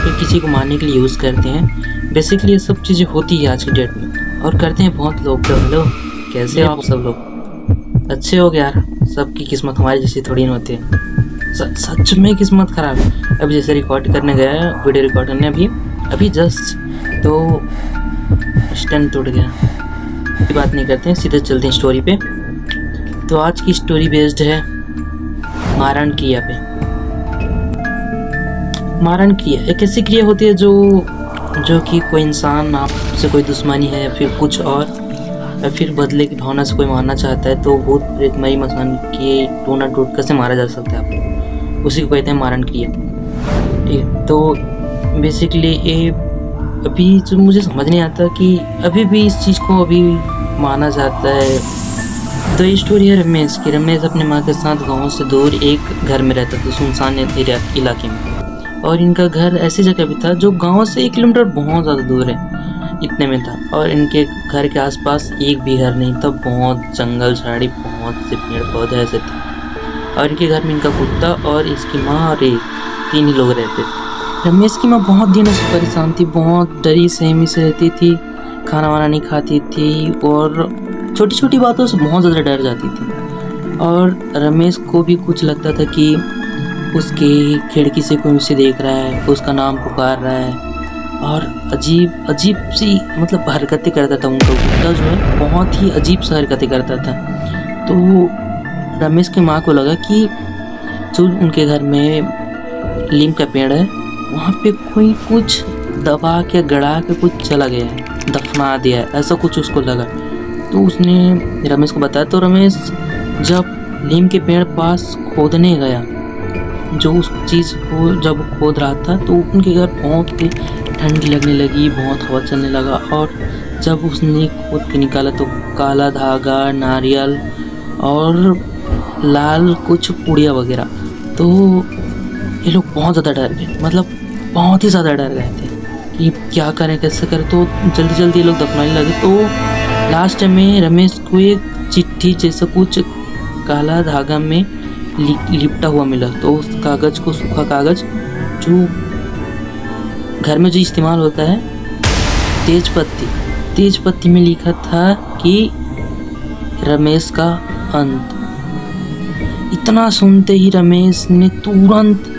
फिर किसी को मारने के लिए यूज़ करते हैं। बेसिकली ये सब चीज़ें होती है आज की डेट में और करते हैं बहुत लोग। तो हेलो, कैसे हो आप सब लोग? अच्छे हो क्या यार? सबकी किस्मत हमारी जैसी थोड़ी ना होती है। सच में किस्मत ख़राब है। अभी जैसे रिकॉर्ड करने गया, वीडियो रिकॉर्ड करने अभी जस्ट तो स्टैंड टूट गया। बात नहीं करते हैं, सीधे चलते हैं स्टोरी पे। तो आज की स्टोरी बेस्ड है मारण क्रिया पे। मारण क्रिया एक ऐसी क्रिया होती है जो कि कोई इंसान आपसे कोई दुश्मनी है या फिर कुछ और या फिर बदले की भावना से कोई मारना चाहता है तो भूत प्रेतमयी मसान के टोना टोटका से मारा जा सकता है आपको। उसी को कहते हैं मारण क्रिया। ठीक है, तो बेसिकली ये अभी जो मुझे समझ नहीं आता कि अभी भी इस चीज़ को अभी माना जाता है। तो ये स्टोरी है रमेश की। रमेश अपने माँ के साथ गाँव से दूर एक घर में रहता था, सुनसान इलाके में। और इनका घर ऐसी जगह भी था जो गांव से 1 किलोमीटर बहुत ज़्यादा दूर है, इतने में था। और इनके घर के आसपास एक भी घर नहीं था, बहुत जंगल झाड़ी, बहुत से पेड़ पौधे ऐसे थे। और इनके घर में इनका कुत्ता और इसकी माँ और एक 3 ही लोग रहते थे। रमेश की माँ बहुत दिनों से परेशान थी, बहुत डरी सहमी से रहती थी, खाना वाना नहीं खाती थी और छोटी छोटी बातों से बहुत ज़्यादा डर जाती थी। और रमेश को भी कुछ लगता था कि उसके खिड़की से कोई उसे देख रहा है, उसका नाम पुकार रहा है और अजीब अजीब सी मतलब हरकतें करता था। उनका कुत्ता जो है बहुत ही अजीब सी हरकतें करता था। तो रमेश की माँ को लगा कि जो उनके घर में नीम का पेड़ है वहाँ पे कोई कुछ दबा के गड़ा के कुछ चला गया है, दफना दिया है, ऐसा कुछ उसको लगा। तो उसने रमेश को बताया। तो रमेश जब नीम के पेड़ पास खोदने गया, जो उस चीज़ को जब खोद रहा था तो उनके घर बहुत ठंड लगने लगी, बहुत हवा चलने लगा। और जब उसने खोद के निकाला तो काला धागा, नारियल और लाल कुछ पुड़िया वगैरह। तो ये लोग बहुत ज़्यादा डर गए, मतलब बहुत ही ज़्यादा डर गए थे कि क्या करें कैसे करें। तो जल्दी जल्दी ये लोग दफनाने लगे। तो लास्ट में रमेश को एक चिट्ठी जैसा कुछ काला धागा में लिपटा हुआ मिला। तो उस कागज़ को, सूखा कागज़ जो घर में जो इस्तेमाल होता है, तेज पत्ती में लिखा था कि रमेश का अंत। इतना सुनते ही रमेश ने तुरंत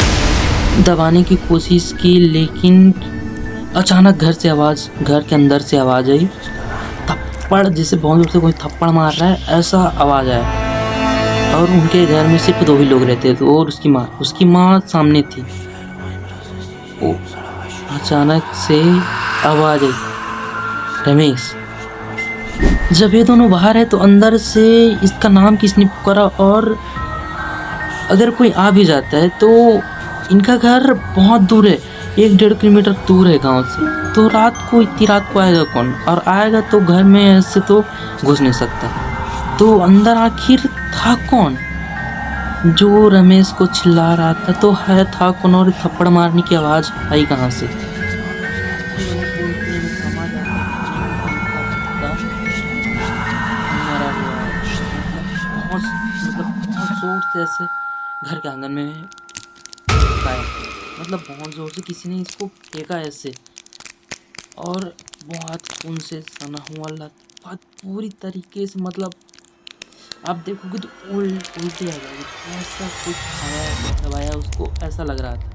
दबाने की कोशिश की, लेकिन अचानक घर के अंदर से आवाज़ आई, थप्पड़, जैसे बहुत जोर से कोई थप्पड़ मार रहा है ऐसा आवाज़ आया। और उनके घर में सिर्फ 2 ही लोग रहते थे और उसकी माँ सामने थी। अचानक से आवाज़ आई, रमेश। जब ये दोनों बाहर है तो अंदर से इसका नाम किसने पुकारा। और अगर कोई आ भी जाता है तो इनका घर बहुत दूर है, 1-1.5 किलोमीटर दूर है गांव से। तो इतनी रात को आएगा कौन? और आएगा तो घर में ऐसे तो घुस नहीं सकता। तो अंदर आखिर था कौन जो रमेश को चिल्ला रहा था? तो था कौन और थप्पड़ मारने की आवाज़ आई कहाँ से? बहुत जोर से ऐसे घर के आंगन में पाया, मतलब बहुत जोर से किसी ने इसको फेंका ऐसे। और बहुत खून से सना हुआ लथपथ पूरी तरीके से, मतलब आप देखोगे तो उल्टी आ जाएगी, ऐसा कुछ आया दबाया उसको, ऐसा लग रहा था।